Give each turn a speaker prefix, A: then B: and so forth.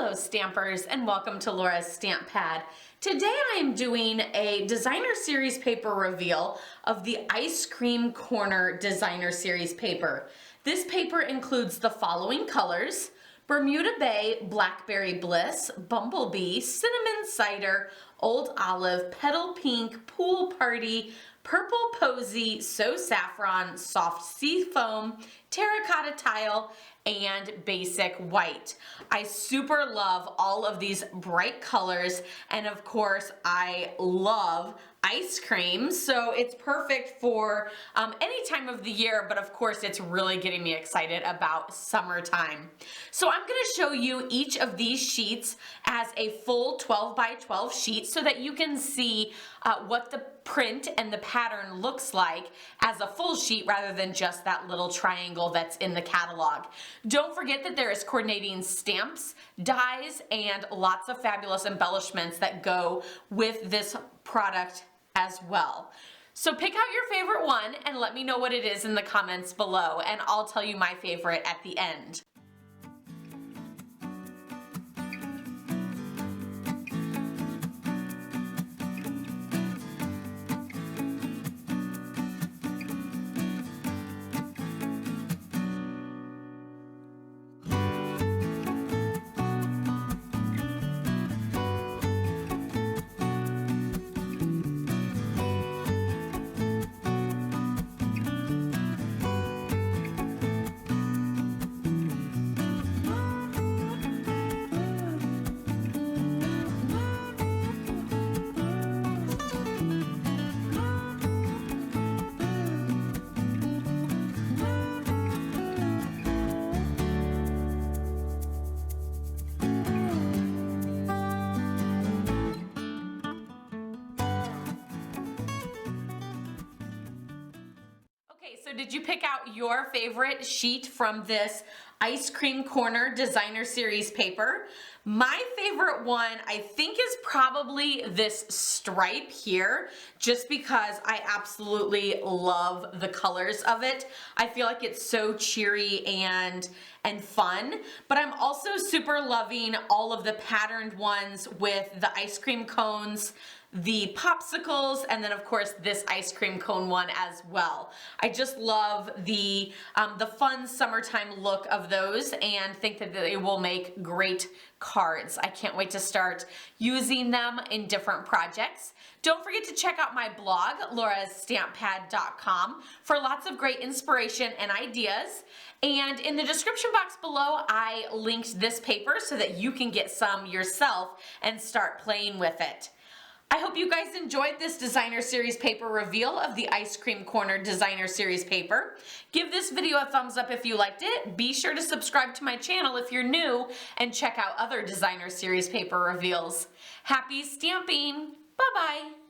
A: Hello Stampers, and welcome to Laura's Stamp Pad. Today I am doing a designer series paper reveal of the Ice Cream Corner designer series paper. This paper includes the following colors: Bermuda Bay, Blackberry Bliss, Bumblebee, Cinnamon Cider, Old Olive, Petal Pink, Pool Party, Purple Posy, So Saffron, Soft Sea Foam, Terracotta Tile, and Basic White. I super love all of these bright colors, and of course I love ice cream, so it's perfect for any time of the year, but of course it's really getting me excited about summertime. So I'm going to show you each of these sheets as a full 12 by 12 sheet so that you can see what the print and the pattern looks like as a full sheet rather than just that little triangle that's in the catalog. Don't forget that there is coordinating stamps, dies, and lots of fabulous embellishments that go with this product as well. So pick out your favorite one and let me know what it is in the comments below, and I'll tell you my favorite at the end. So did you pick out your favorite sheet from this Ice Cream Corner designer series paper? My favorite one, I think, is probably this stripe here, just because I absolutely love the colors of it. I feel like it's so cheery and fun, but I'm also super loving all of the patterned ones with the ice cream cones, the popsicles, and then of course this ice cream cone one as well. I just love the fun summertime look of those and think that they will make great cards. I can't wait to start using them in different projects. Don't forget to check out my blog, laurastamppad.com, for lots of great inspiration and ideas. And in the description box below, I linked this paper so that you can get some yourself and start playing with it. I hope you guys enjoyed this designer series paper reveal of the Ice Cream Corner designer series paper. Give this video a thumbs up if you liked it. Be sure to subscribe to my channel if you're new and check out other designer series paper reveals. Happy stamping! Bye-bye!